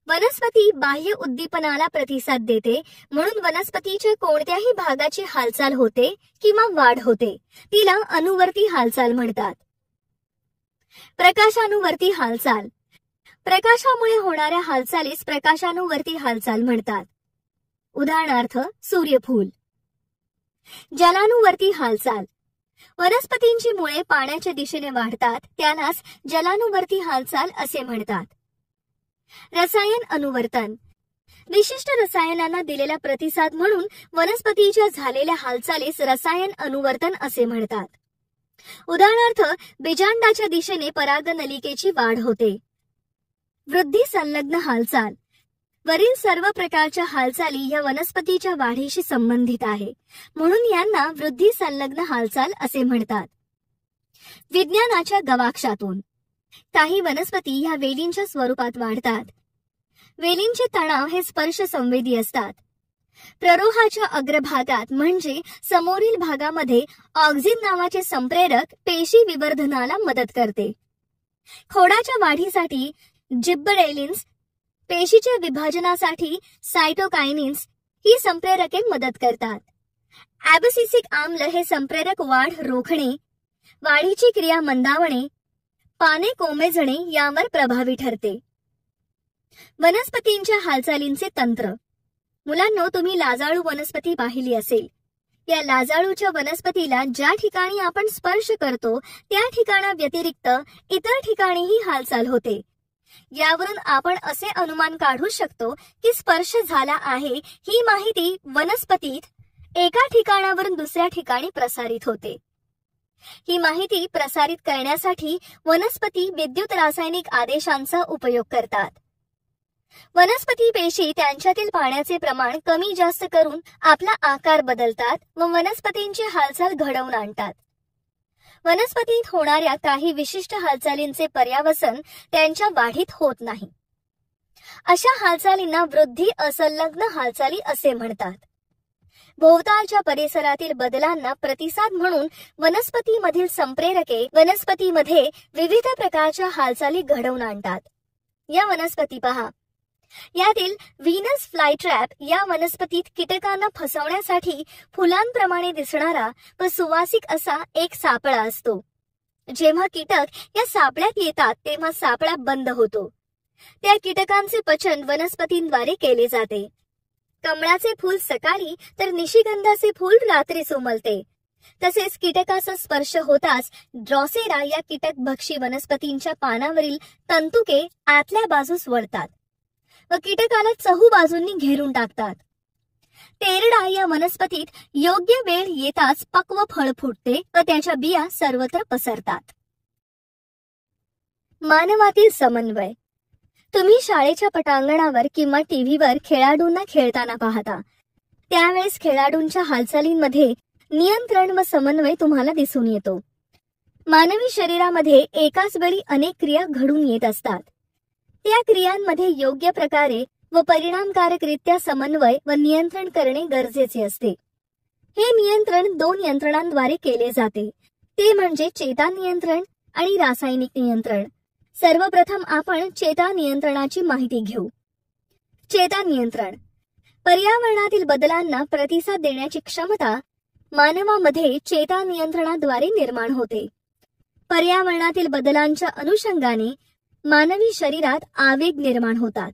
वनस्पती बाह्य उद्दीपनाला प्रतिसाद देते, म्हणून वनस्पतीच्या कोणत्याही भागाची हालचाल होते किंवा वाढ होते तिला अनुवर्ती हालचाल म्हणतात. प्रकाशानुवर्ती हालचाल. प्रकाशामुळे होणाऱ्या हालचालीस प्रकाशानुवर्ती हालचाल म्हणतात. उदाहरणार्थ सूर्यफूल. जलानुवर्ती हालचाल. वनस्पतींची मुळे पाण्याच्या दिशेने वाढतात, त्यालाच जलानुवर्ती हालचाल असे म्हणतात. रसायन अनुवर्तन. विशिष्ट रसायनांना दिलेला प्रतिसाद म्हणून वनस्पतीच्या झालेल्या हालचालीस रसायन अनुवर्तन असे म्हणतात. उदाहरणार्थ बीजांडाच्या दिशेने परागनलिकेची वाढ होते. वृद्धी संलग्न हालचाल. वरील सर्व प्रकारच्या हालचाली या वनस्पतीच्या वाढीशी संबंधित आहे, म्हणून यांना वृद्धी संलग्न हालचाल असे म्हणतात. विज्ञानाच्या गवाक्षातून काही वनस्पती ह्या वेलींच्या स्वरूपात वाढतात. वेलींचे तणाव हे स्पर्श संवेदी असतात. प्ररोहाच्या अग्रभागात म्हणजे समोरील भागामध्ये ऑक्झिन नावाचे संप्रेरक पेशी विवर्धनाला मदत करते. खोडाच्या वाढीसाठी जिब्बरेलिन्स, पेशीच्या विभाजनासाठी सायटोकायनिन्स ही संप्रेरके मदत करतात. ॲबसिसिक आम्ल हे संप्रेरक वाढ रोखणे, वाढीची क्रिया मंदावणे, पाने कोमेजणे यावर प्रभावी ठरते. वनस्पतींच्या हालचालींचे तंत्र. मुलांनो, तुम्ही लाजाळू वनस्पती पाहिली असेल. या लाजाळूच्या वनस्पतीला ज्या ठिकाणी आपण स्पर्श करतो त्या ठिकाणा व्यतिरिक्त इतर ठिकाणीही हालचाल होते. यावरून आपण असे अनुमान काढू शकतो की स्पर्श झाला आहे ही माहिती वनस्पतीत एका ठिकाणावरून दुसऱ्या ठिकाणी प्रसारित होते. ही माहिती प्रसारित करण्यासाठी वनस्पती विद्युत रासायनिक आदेशांचा उपयोग करतात. वनस्पती पेशी त्यांच्यातील पाण्याचे प्रमाण कमी जास्त करून आपला आकार बदलतात व वनस्पतींची हालचाल घडवून आणतात. वनस्पतीत होणाऱ्या काही विशिष्ट हालचालींचे पर्यावसन त्यांच्या वाढीत होत नाही. अशा हालचालींना वृद्धी असंलग्न हालचाली असे म्हणतात. भोवतालच्या परिसरातील बदलांना प्रतिसाद म्हणून वनस्पतीमधील संप्रेरके वनस्पतीमध्ये विविध प्रकारच्या हालचाली घडवून आणतात. या वनस्पती पहा. यातील व्हीनस फ्लायट्रॅप या वनस्पतीत कीटकांना फसवण्यासाठी फुलांप्रमाणे दिसणारा व सुवासिक असा एक सापळा असतो. जेव्हा कीटक या सापळ्यात येतात तेव्हा सापळा बंद होतो. त्या कीटकांचे पचन वनस्पतींद्वारे केले जाते. कमळाचे फूल सकाळी तर निशिगंधाचे फूल रात्रीच उमलते. तसेच कीटकाचा स्पर्श होताच ड्रॉसेरा या कीटकभक्षी वनस्पतींच्या पानावरील तंतुके आतल्या बाजूस वळतात व कीटकाला चहू बाजूंनी घेरून टाकतात. तेरडा या वनस्पतीत योग्य वेळ येताच पक्व फळ फुटते व त्याच्या बिया सर्वत्र पसरतात. मानवातील समन्वय. तुम्ही शाळेच्या पटांगणावर किंवा टीव्हीवर खेळाडूंना खेळताना पाहता. त्यावेळेस खेळाडूंच्या हालचालींमध्ये नियंत्रण व समन्वय तुम्हाला दिसून येतो. मानवी शरीरामध्ये एकाच वेळी अनेक क्रिया घडून येत असतात. त्या क्रियांमध्ये योग्य प्रकारे व परिणामकारकरित्या समन्वय व नियंत्रण करणे गरजेचे असते. हे नियंत्रण दोन यंत्रणांद्वारे केले जाते, ते म्हणजे चेता नियंत्रण आणि रासायनिक नियंत्रण. सर्वप्रथम आपण चेता नियंत्रणाची माहिती घेऊ. चेता नियंत्रण. पर्यावरणातील बदलांना प्रतिसाद देण्याची क्षमता मानवामध्ये चेता नियंत्रणाद्वारे निर्माण होते. पर्यावरणातील बदलांच्या अनुषंगाने मानवी शरीरात आवेग निर्माण होतात.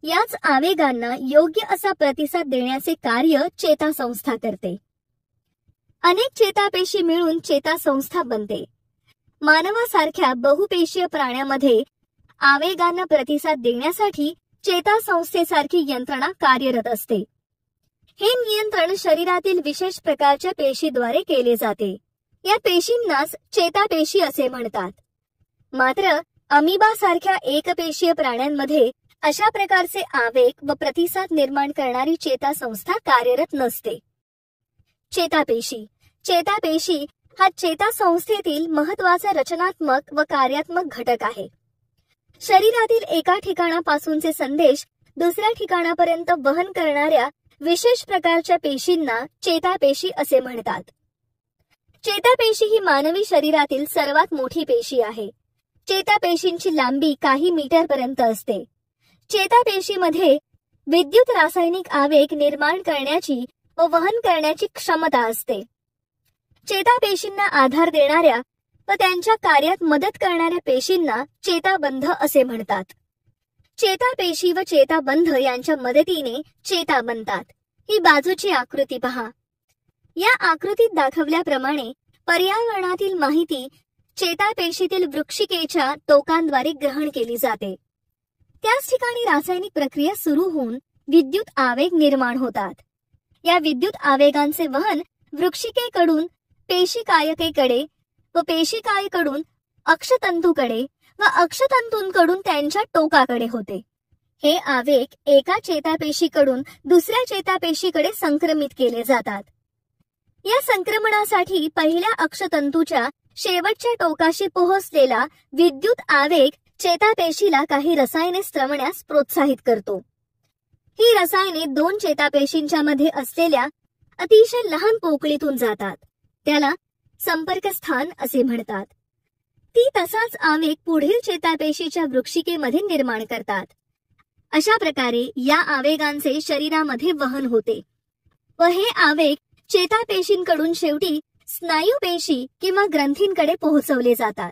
याच आवेगांना योग्य असा प्रतिसाद देण्याचे कार्य चेतासंस्था करते. अनेक चेतापेशी मिळून चेतासंस्था बनते. मानवासारख्या बहुपेशीय प्राण्यामध्ये आवेगांना प्रतिसाद देण्यासाठी चेतासंस्थेसारखी यंत्रणा कार्यरत असते. हे नियंत्रण शरीरातील विशेष प्रकारच्या पेशीद्वारे केले जाते. या पेशींनाच चेतापेशी असे म्हणतात. मात्र अमिबा सारख्या एकपेशीय प्राण्यांमध्ये अशा प्रकारचे आवेग व प्रतिसाद निर्माण करणारी चेतासंस्था कार्यरत नसते. चेतापेशी. चेतापेशी हा चेतासंस्थेतील महत्वाचा रचनात्मक व कार्यात्मक घटक आहे. शरीरातील एका ठिकाणापासूनचे संदेश दुसऱ्या ठिकाणापर्यंत वहन करणाऱ्या विशेष प्रकारच्या पेशींना चेतापेशी असे म्हणतात. चेतापेशी ही मानवी शरीरातील सर्वात मोठी पेशी आहे. चेतापेशींची लांबी काही मीटरपर्यंत असते. चेतापेशीमध्ये विद्युत रासायनिक आवेग निर्माण करण्याची व वहन करण्याची क्षमता असते. चेतापेशींना आधार देणाऱ्या व त्यांच्या कार्यात मदत करणाऱ्या पेशींना चेताबंध असे म्हणतात. चेतापेशी व चेताबंध यांच्या मदतीने चेता बनतात. ही बाजूची आकृती पहा. या आकृतीत दाखवल्याप्रमाणे पर्यावरणातील माहिती चेतापेशीतील वृक्षिकेच्या टोकांद्वारे ग्रहण केली जाते. त्याच ठिकाणी रासायनिक प्रक्रिया सुरू होऊन विद्युत आवेग निर्माण होतात. या विद्युत आवेगांचे वहन वृक्षिकेकडून पेशीकायकेकडे व पेशीकायकडून अक्षतंतूकडे व अक्षतंतूंकडून त्यांच्या टोकाकडे होते. हे आवेग एका चेतापेशीकडून दुसऱ्या चेतापेशीकडे संक्रमित केले जातात. या संक्रमणासाठी पहिल्या अक्षतंतूच्या शेवटच्या टोकाशी पोहोचलेला विद्युत आवेग चेतापेशीला काही रसायने स्त्रवण्यास प्रोत्साहित करतो. ही रसायने दोन चेतापेशींच्या मध्ये असलेल्या अतिशय लहान पोकळीतून जातात. त्याला संपर्क स्थान असे म्हणतात. ती तसाच आवेग पुढील चेतापेशीच्या वृक्षिकेमध्ये निर्माण करतात. अशा प्रकारे या आवेगांचे शरीरामध्ये वहन होते व हे आवेग चेतापेशींकडून शेवटी स्नायूपेशी किंवा ग्रंथींकडे पोहोचवले जातात.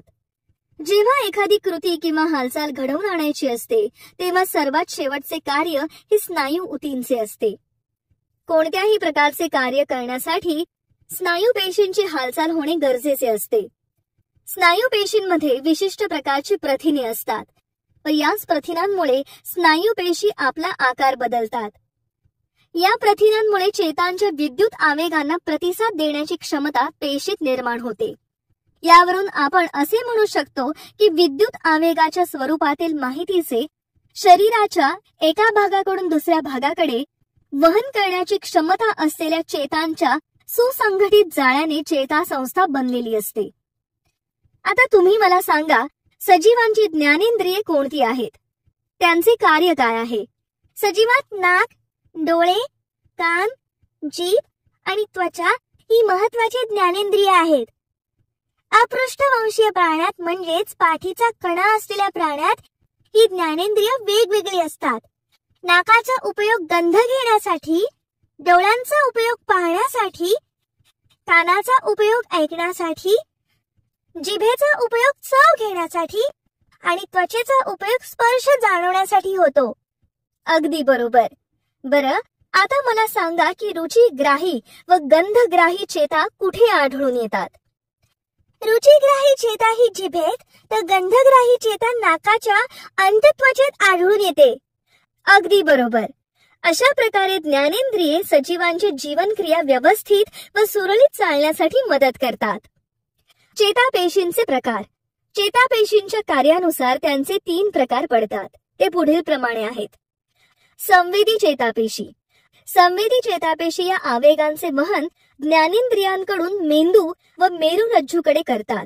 जेव्हा एखादी कृती किंवा हालचाल घडवून आणायची असते तेव्हा सर्वात शेवटचे कार्य हे स्नायू ऊतींचे असते. कोणत्याही प्रकारचे कार्य करण्यासाठी स्नायूपेशींची हालचाल होणे गरजेचे असते. स्नायूपेशींमध्ये विशिष्ट प्रकारची प्रथिने असतात व याच प्रथिनांमुळे स्नायूपेशी आपला आकार बदलतात. या प्रथिनांमुळे चेतांच्या विद्युत आवेगांना प्रतिसाद देण्याची क्षमता पेशीत निर्माण होते. यावरून आपण असे म्हणू शकतो की विद्युत आवेगाच्या स्वरूपातील माहितीचे शरीराच्या एका भागाकडून दुसऱ्या भागाकडे वहन करण्याची क्षमता असलेल्या चेतांच्या सुसंघटित जाळ्याने चेतासंस्था बनलेली असते. आता तुम्ही मला सांगा, सजीवांची ज्ञानेंद्रिये कोणती आहेत? त्यांचे कार्य काय आहे? सजीवात नाक, डोळे, कान, जीभ आणि त्वचा ही महत्वाची ज्ञानेंद्रिये आहेत. अपृष्ठवंशीय प्राण्यात म्हणजेच पाठीचा कणा असलेल्या प्राण्यात ही ज्ञानेंद्रिय वेगवेगळी असतात. नाकाचा उपयोग गंध घेण्यासाठी, डोळ्यांचा उपयोग पाहण्यासाठी, कानाचा उपयोग ऐकण्यासाठी, जिभेचा उपयोग चव घेण्यासाठी आणि त्वचेचा उपयोग स्पर्श जाणवण्यासाठी होतो. अगदी बरोबर. बरं, आता मला सांगा की रुचिग्राही व गंधग्राही चेता कुठे आढळून येतात? रुचिग्राही चेता ही जिभेत तर गंधग्राही चेता नाकाच्या अंतत्वचेत आढळून येते. अगदी बरोबर. अशा प्रकारे ज्ञानेंद्रिये सजीवांची जीवनक्रिया व्यवस्थित व सुरळीत चालण्यासाठी मदत करतात. चेतापेशींचे प्रकार. चेतापेशींच्या कार्यानुसार त्यांचे 3 प्रकार पडतात. ते पुढील प्रमाणे आहेत. संवेदी चेतापेशी. संवेदी चेतापेशी या आवेगांचे वहन ज्ञानेंद्रियांकडून मेंदू व मेरुरज्जूकडे करतात.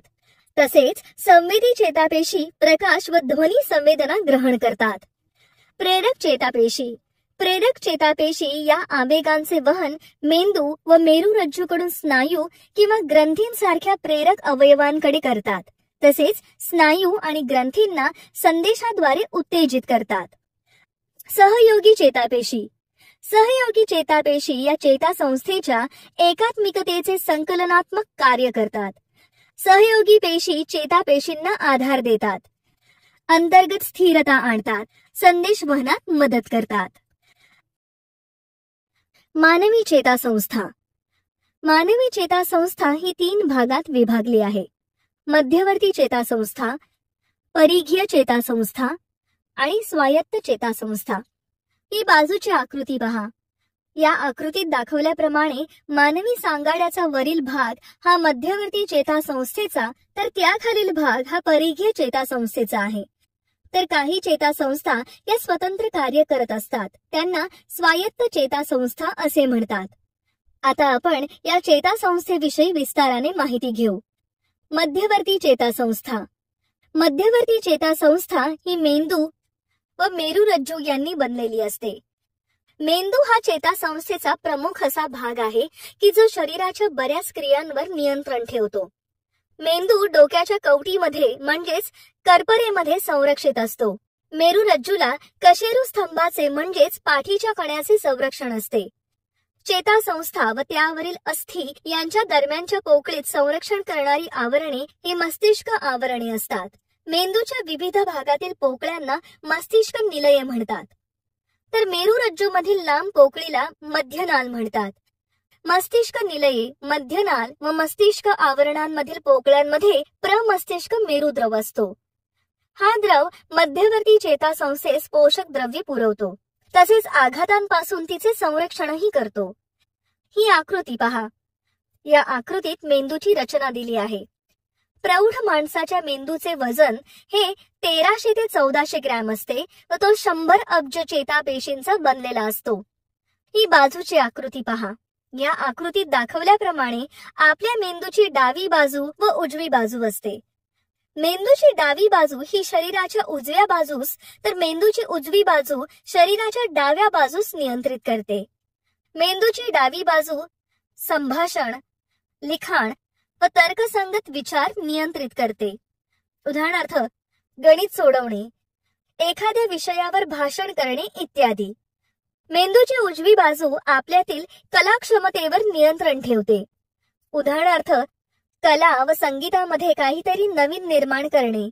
तसेच संवेदी चेतापेशी प्रकाश व ध्वनी संवेदना ग्रहण करतात. प्रेरक चेतापेशी. प्रेरक चेतापेशी या आवेगांचे वहन मेंदू व मेरुरज्जूकडून स्नायू किंवा ग्रंथींसारख्या प्रेरक अवयवांकडे करतात. तसेच स्नायू आणि ग्रंथींना संदेशाद्वारे उत्तेजित करतात. सहयोगी चेतापेशी. सहयोगी चेतापेशी या चेतासंस्थेच्या एकात्मिकतेचे संकलनात्मक कार्य करतात. सहयोगी पेशी चेतापेशींना आधार देतात, अंतर्गत स्थिरता आणतात, संदेश वहनात मदत करतात. मानवी चेतासंस्था. मानवी चेतासंस्था ही 3 भागात विभागली आहे. मध्यवर्ती चेतासंस्था, परिघीय चेतासंस्था आणि स्वायत्त चेतासंस्था. ही बाजूची आकृती पहा. या आकृतीत दाखवल्याप्रमाणे मानवी सांगाड्याचा वरील भाग हा मध्यवर्ती चेतासंस्थेचा तर त्याखालील भाग हा परिघीय चेतासंस्थेचा आहे. तर काही चेतासंस्था या स्वतंत्र कार्य करत असतात. त्यांना स्वायत्त चेतासंस्था असे म्हणतात. आता आपण या चेतासंस्थेविषयी विस्ताराने माहिती घेऊ. मध्यवर्ती चेतासंस्था. मध्यवर्ती चेतासंस्था ही मेंदू व मेरुरज्जू यांनी बनलेली असते. मेंदू हा चेतासंस्थेचा प्रमुख असा भाग आहे की जो शरीराच्या बऱ्याच क्रियांवर नियंत्रण ठेवतो. मेंदू डोक्याच्या कवटीमध्ये म्हणजेच करपरेमध्ये संरक्षित असतो. मेरुरज्जूला कशेरू स्तंभाचे म्हणजेच पाठीच्या कण्याचे संरक्षण असते. चेतासंस्था व त्यावरील अस्थी यांच्या दरम्यानच्या पोकळीत संरक्षण करणारी आवरणे ही मस्तिष्क आवरणे असतात. मेंदूच्या विविध भागातील पोकळ्यांना मस्तिष्क निलये म्हणतात. तर मेरुरज्जूमधील लांब पोकळीला मध्यनाल म्हणतात. मस्तिष्क निलये, मध्यनाल व मस्तिष्क आवरणांमधील पोकळ्यांमध्ये प्रमस्तिष्क मेरुद्रव असतो. हा द्रव मध्यवर्ती चेतासंस्थेस पोषक द्रव्ये पुरवतो, तसेच आघातांपासून तिचे संरक्षणही करतो. ही आकृती पहा. या आकृतीत मेंदूची रचना दिली आहे. प्रौढ माणसाच्या मेंदूचे वजन हे 1300 ते 1400 ग्रॅम असते व तो 100 अब्ज चेतापेशींचा बनलेला असतो. ही बाजूची आकृती पहा. या आकृतीत दाखवल्याप्रमाणे आपल्या मेंदूची डावी बाजू व उजवी बाजू असते. मेंदूची डावी बाजू ही शरीराच्या उजव्या बाजूस तर मेंदूची उजवी बाजू शरीराच्या डाव्या बाजूस नियंत्रित करते. मेंदूची डावी बाजू संभाषण, लिखाण व तर्कसंगत विचार नियंत्रित करते. उदाहरणार्थ गणित सोडवणे, एखाद्या विषयावर भाषण करणे इत्यादी. मेंदूची उजवी बाजू आपल्यातील कलाक्षमतेवर नियंत्रण ठेवते. उदाहरणार्थ कला व संगीतामध्ये काहीतरी नवीन निर्माण करणे,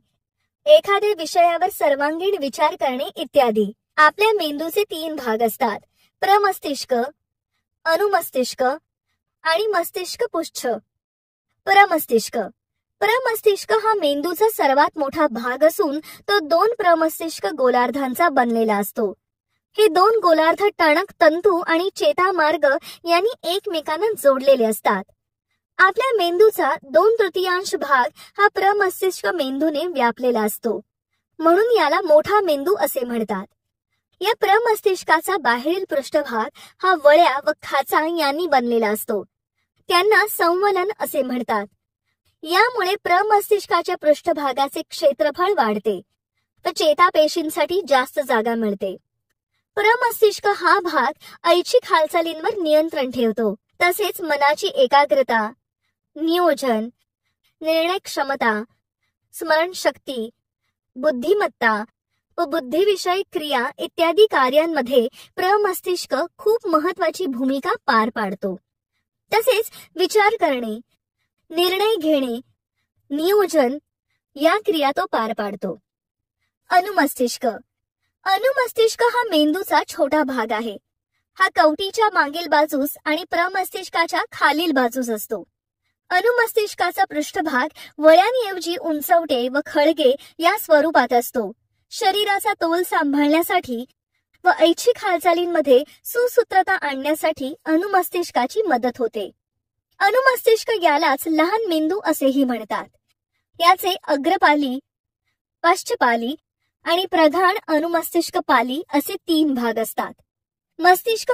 एखाद्या विषयावर सर्वांगीण विचार करणे इत्यादी. आपल्या मेंदूचे 3 भाग असतात: प्रमस्तिष्क, अनुमस्तिष्क आणि मस्तिष्क पुच्छ. प्रमस्तिष्क हा मेंदूचा सर्वात मोठा भाग असून तो 2 प्रमस्तिष्क गोलार्धांचा बनलेला असतो. हे 2 गोलार्ध टणक तंतू आणि चेतामार्ग यांनी एकमेकांना जोडलेले असतात. आपल्या मेंदूचा 2/3 भाग हा प्रमस्तिष्क मेंदूने व्यापलेला असतो, म्हणून याला मोठा मेंदू असे म्हणतात. या प्रमस्तिष्काचा बाहेरील पृष्ठभाग हा वळ्या व खाचा यांनी बनलेला असतो. त्यांना संवलन असे म्हणतात. यामुळे प्रमस्तिष्काच्या पृष्ठभागाचे क्षेत्रफळ वाढते व चेतापेशींसाठी जास्त जागा मिळते. प्रमस्तिष्क हा भाग ऐच्छिक हालचालींवर नियंत्रण ठेवतो. तसेच मनाची एकाग्रता, नियोजन, निर्णय क्षमता, स्मरणशक्ती, बुद्धिमत्ता व बुद्धिविषयक क्रिया इत्यादी कार्यांमध्ये प्रमस्तिष्क खूप महत्वाची भूमिका पार पाडतो. तसेच विचार करणे, निर्णय घेणे, नियोजन या क्रिया तो पार पाडतो. अनुमस्तिष्क हा मेंदूचा छोटा भाग आहे. हा कवटीच्या मागील बाजूस आणि प्रमस्तिष्काच्या खालील बाजूस असतो. अनुमस्तिष्काचा पृष्ठभाग वळ्यांऐवजी उंचवटे व खळगे या स्वरूपात असतो. शरीराचा तोल सांभाळण्यासाठी व ऐच्छिक हालचालींमध्ये सुसूत्रता आणण्यासाठी अनुमस्तिष्काची मदत होते. अनुमस्तिष्क यालाच लहान मेंदू असेही म्हणतात. याचे अग्रपाली, पश्चपाली आणि प्रधान अनुमस्तिष्क पाली असे 3 भाग असतात. मस्तिष्क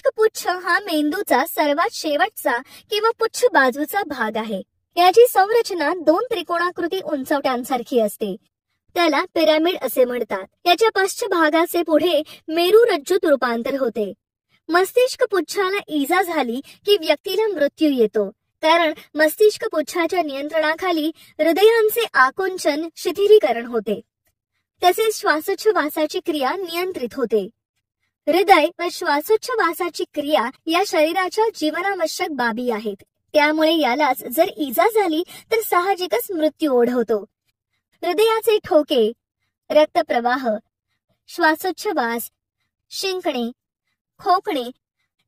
पुच्छ हा मेंदूचा सर्वात शेवटचा किंवा पुच्छ बाजूचा भाग आहे. याची संरचना 2 त्रिकोणाकृती उंचवट्यांसारखी असते. त्याला पिरॅमिड असे म्हणतात. याच्या पश्चभागाचे पुढे मेरुरज्जूत रूपांतर होते. मस्तिष्क पुच्छाला इजा झाली की व्यक्तीला मृत्यू येतो, कारण मस्तिष्क पुच्छाच्या नियंत्रणाखाली हृदयांचे आकुंचन, शिथिलीकरण होते. तसेच श्वासोच्छवासाची क्रिया नियंत्रित होते. हृदय व श्वासोच्छवासाची क्रिया या शरीराच्या जीवनावश्यक बाबी आहेत. त्यामुळे यालाच जर इजा झाली तर साहजिकच मृत्यू ओढवतो. हृदयाचे ठोके, रक्तप्रवाह, श्वासोच्छवास, शिंकणे, खोकणे,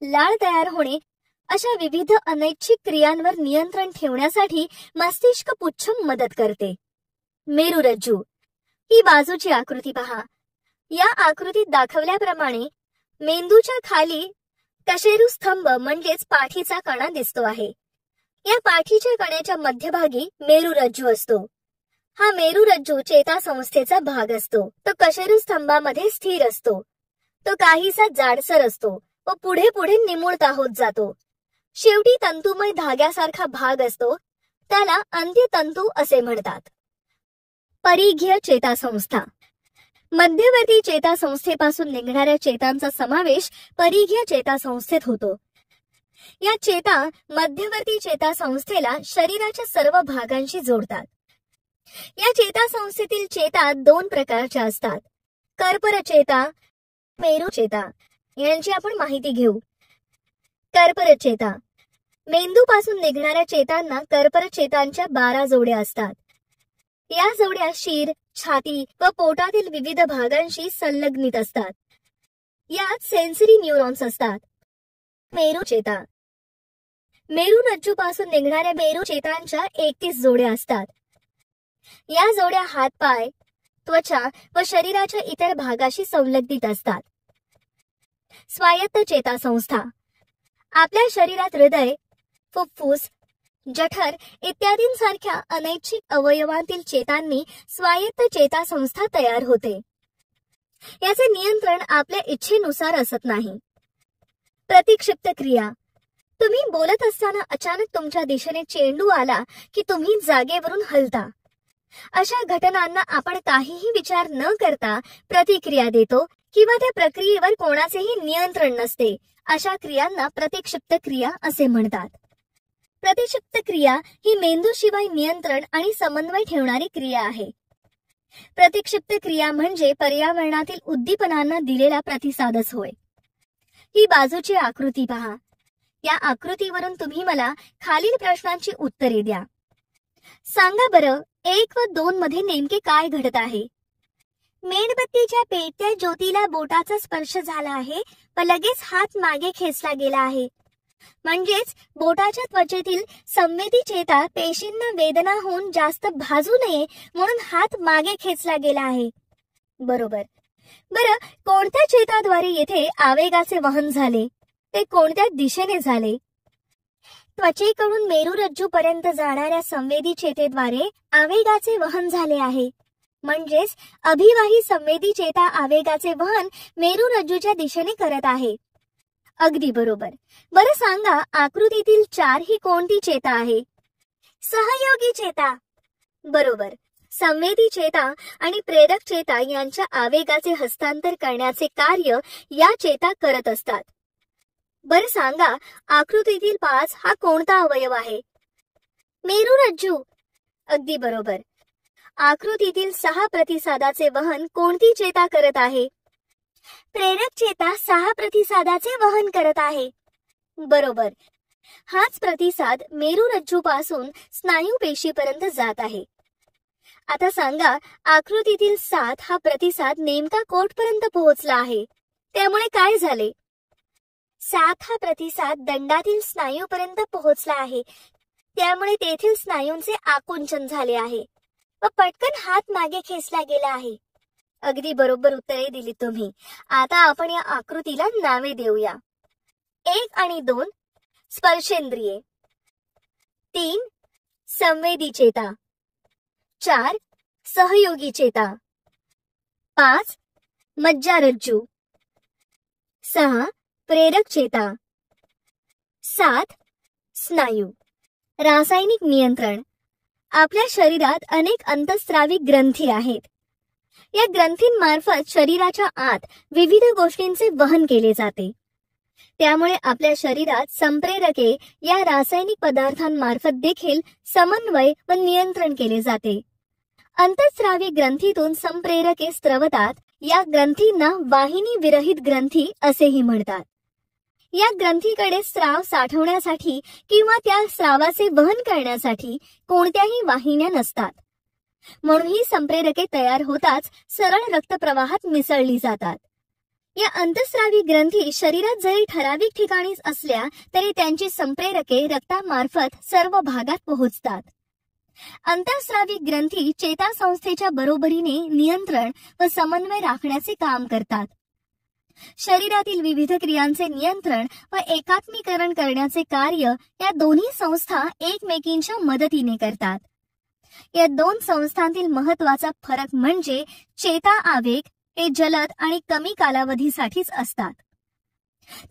लाळ तयार होणे अशा विविध अनैच्छिक क्रियांवर नियंत्रण ठेवण्यासाठी मस्तिष्क पुच्छ मदत करते. मेरुरज्जू ही बाजूची आकृती पहा. या आकृतीत दाखवल्याप्रमाणे मेंदूच्या खाली कशेरुस्तंभ म्हणजेच पाठीचा कणा दिसतो आहे. या पाठीच्या कण्याच्या मध्यभागी मेरुरज्जू असतो. हा मेरुरज्जू चेतासंस्थेचा भाग असतो. तो कशेरुस्तंभामध्ये स्थिर असतो. तो काहीसा जाडसर असतो व पुढे पुढे निमुळता होत जातो. शेवटी तंतुमय धाग्यासारखा भाग असतो. त्याला अंत्यतंतू असे म्हणतात. परिघीय चेतासंस्था मध्यवर्ती चेतासंस्थेपासून निघणाऱ्या चेतांचा समावेश परिघीय चेतासंस्थेत होतो. या चेता मध्यवर्ती चेतासंस्थेला शरीराच्या सर्व भागांशी जोडतात. या चेतासंस्थेतील चेता 2 प्रकारच्या असतात: कर्परचेता, मेरुचेता. यांची आपण माहिती घेऊ. कर्परचेता मेंदूपासून निघणाऱ्या चेतांना कर्परचेतांच्या 12 जोड्या असतात. या जोड्या शिर, छाती व पोटातील विविध भागांशी संलग्नित असतात. यात सेन्सरी न्यूरॉन्स असतात. मेरुचेता मेरुरज्जूपासून निघणाऱ्या मेरुचेतांच्या 31 जोड्या असतात. या जोड्या हातपाय, त्वचा व शरीराच्या इतर भागाशी संलग्नित असतात. स्वायत्त चेतासंस्था आपल्या शरीरात हृदय, फुफ्फुस, जठर इत्यादींसारख्या अनैच्छिक अवयवांतील चेतांनी स्वायत्त चेतासंस्था तयार होते. याचे नियंत्रण आपल्या इच्छेनुसार असत नाही. प्रतिक्षिप्त क्रिया. तुम्ही बोलत असताना अचानक तुमच्या दिशेने चेंडू आला की तुम्ही जागेवरून हलता. अशा घटनांना आपण काहीही विचार न करता प्रतिक्रिया देतो किंवा त्या प्रक्रियेवर कोणाचेही नियंत्रण नसते. अशा क्रियांना प्रतिक्षिप्त क्रिया असे म्हणतात. प्रतिक्षिप्त क्रिया ही मेंदूशिवाय नियंत्रण आणि समन्वय ठेवणारी क्रिया आहे. प्रतिक्षिप्त क्रिया म्हणजे पर्यावरणातील उद्दीपनांना दिलेला प्रतिसादच होय. ही बाजूची आकृती पहा. या आकृतीवरून तुम्ही मला खालील प्रश्नांची उत्तरे द्या. सांगा बरं, 1 व 2 मध्ये नेमके काय घडत आहे? मेणबत्तीच्या पेटत्या ज्योतीला बोटाचा स्पर्श झाला आहे व लगेच हात मागे खेचला गेला आहे. म्हणजेच बोटाच्या त्वचेतील संवेदी चेता पेशींना वेदना होऊन जास्त भाजू नये म्हणून हात मागे खेचला गेला आहे. बरोबर. बरं, कोणत्या चेताद्वारे येथे आवेगाचे वहन झाले? ते कोणत्या दिशेने झाले? त्वचेकडून मेरुरज्जूपर्यंत जाणाऱ्या संवेदी चेतेद्वारे आवेगाचे वहन झाले आहे. म्हणजेच अभिवाही संवेदी चेता आवेगाचे वहन मेरुरज्जूच्या दिशेने करत आहे. अगदी बरोबर. बरं सांगा, आकृतीतील 4 ही कोणती चेता आहे? सहयोगी चेता. बरोबर. संवेदी चेता आणि प्रेरक चेता यांच्या आवेगाचे हस्तांतर करण्याचे कार्य या चेता करत असतात. बरं सांगा, आकृतीतील 5 हा कोणता अवयव आहे? मेरुरज्जू. अगदी बरोबर. आकृतीतील 6 प्रतिसादाचे वहन कोणती चेता करत आहे? प्रेरक चेता 6 प्रतिसादाचे वहन करत आहे. बरोबर. हाच प्रतिसाद मेरुरज्जूपासून स्नायू पेशीपर्यंत जात आहे. आता सांगा, आकृतीतील 7 हा प्रतिसाद नेमका कोठपर्यंत पोहोचला आहे? त्यामुळे काय झाले? 7 हा प्रतिसाद दंडातील स्नायूपर्यंत पोहोचला आहे. त्यामुळे तेथील स्नायूंचे आकुंचन झाले आहे व पटकन हात मागे खेचला गेला आहे. अगदी बरोबर उत्तरे दिली तुम्ही. आता आपण या आकृतीला नावे देऊया. 1 आणि 2 स्पर्शेंद्रिये, 3 संवेदी चेता, 4 सहयोगी चेता, 5 मज्जारज्जू, 6 प्रेरक चेता, 7 स्नायू. रासायनिक नियंत्रण. आपल्या शरीरात अनेक अंतःस्रावी ग्रंथी आहेत. या ग्रंथींमार्फत शरीराच्या आत विविध गोष्टींचे वहन केले जाते. त्यामुळे आपल्या शरीरात संप्रेरके या रासायनिक पदार्थांमार्फत देखील समन्वय व नियंत्रण केले जाते. अंतःस्रावी ग्रंथीतून संप्रेरके स्त्रवतात. या ग्रंथींना वाहिनी विरहित ग्रंथी असेही म्हणतात. या ग्रंथीकडे स्राव साठवण्यासाठी किंवा त्या स्रावाचे वहन करण्यासाठी कोणत्याही वाहिन्या नसतात. म्हणून ही संप्रेरके तयार होताच सरळ रक्तप्रवाहात मिसळली जातात. या अंतःस्रावी ग्रंथी शरीरात जरी ठराविक ठिकाणीच असल्या तरी त्यांची संप्रेरके रक्तामार्फत सर्व भागात पोहोचतात. अंतःस्रावी ग्रंथी चेतासंस्थेच्या बरोबरीने नियंत्रण व समन्वय राखण्याचे काम करतात. शरीरातील विविध क्रियांचे नियंत्रण व एकात्मीकरण करण्याचे कार्य या दोन्ही संस्था एकमेकींच्या मदतीने करतात. या 2 संस्थांतील महत्वाचा फरक म्हणजे चेता आवेग हे जलद आणि कमी कालावधीसाठीच असतात,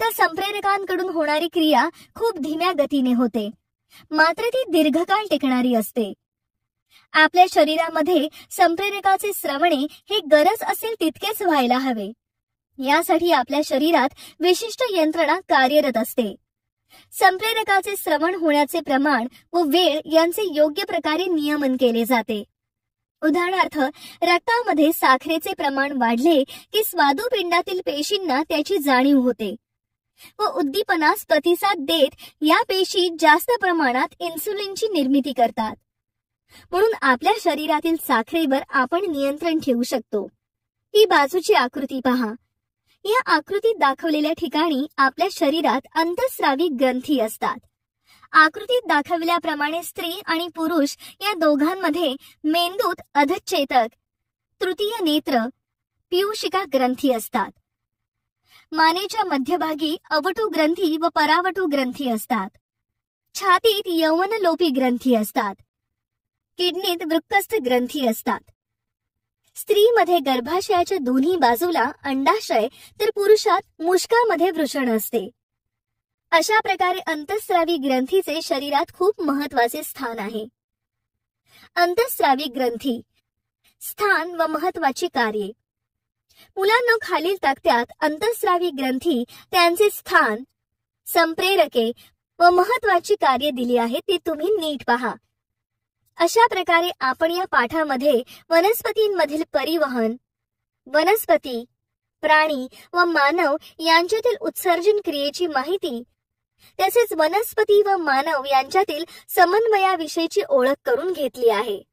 तर संप्रेरकांकडून होणारी क्रिया खूप धीम्या गतीने होते, मात्र ती दीर्घकाळ टिकणारी असते. आपल्या शरीरामध्ये संप्रेरकाचे स्रवणे हे गरज असेल तितकेच व्हायला हवे. यासाठी आपल्या शरीरात विशिष्ट यंत्रणा कार्यरत असते. संप्रेरकाचे स्रवण होण्याचे प्रमाण व वेळ यांचे योग्य प्रकारे नियमन केले जाते. उदाहरणार्थ, रक्तामध्ये साखरेचे प्रमाण वाढले की स्वादुपिंडातील पेशींना त्याची जाणीव होते व उद्दीपनास प्रतिसाद देत या पेशी जास्त प्रमाणात इन्सुलिनची निर्मिती करतात. म्हणून आपल्या शरीरातील साखरेवर आपण नियंत्रण ठेवू शकतो. ही बाजूची आकृती पहा. या आकृतीत दाखवलेल्या ठिकाणी आपल्या शरीरात अंतःस्रावी ग्रंथी असतात. आकृतीत दाखवल्याप्रमाणे स्त्री आणि पुरुष या दोघांमध्ये मेंदूत अधःचेतक, तृतीय नेत्र, पीयूषिका ग्रंथी असतात. मानेच्या मध्यभागी अवटू ग्रंथी व परावटू ग्रंथी असतात. छातीत यौवनलोपी ग्रंथी असतात. किडनीत वृक्कस्थ ग्रंथी असतात. स्त्रीमध्ये गर्भाशयाच्या दोन्ही बाजूला अंडाशय तर पुरुषात मुष्कामध्ये वृषण असते. अशा प्रकारे अंतःस्रावी ग्रंथीचे शरीरात खूप महत्वाचे स्थान आहे. अंतःस्रावी ग्रंथी, स्थान व महत्वाची कार्ये. मुलांनो, खालील तक्त्यात अंतःस्रावी ग्रंथी, त्यांचे स्थान, संप्रेरके व महत्वाची कार्ये दिली आहेत, ती तुम्ही नीट पहा. अशा प्रकारे आपण या पाठामध्ये वनस्पतींमधील परिवहन, वनस्पती, प्राणी व मानव यांच्यातील उत्सर्जन क्रियेची माहिती, तसेच वनस्पती व मानव यांच्यातील समन्वयाविषयीची ओळख करून घेतली आहे.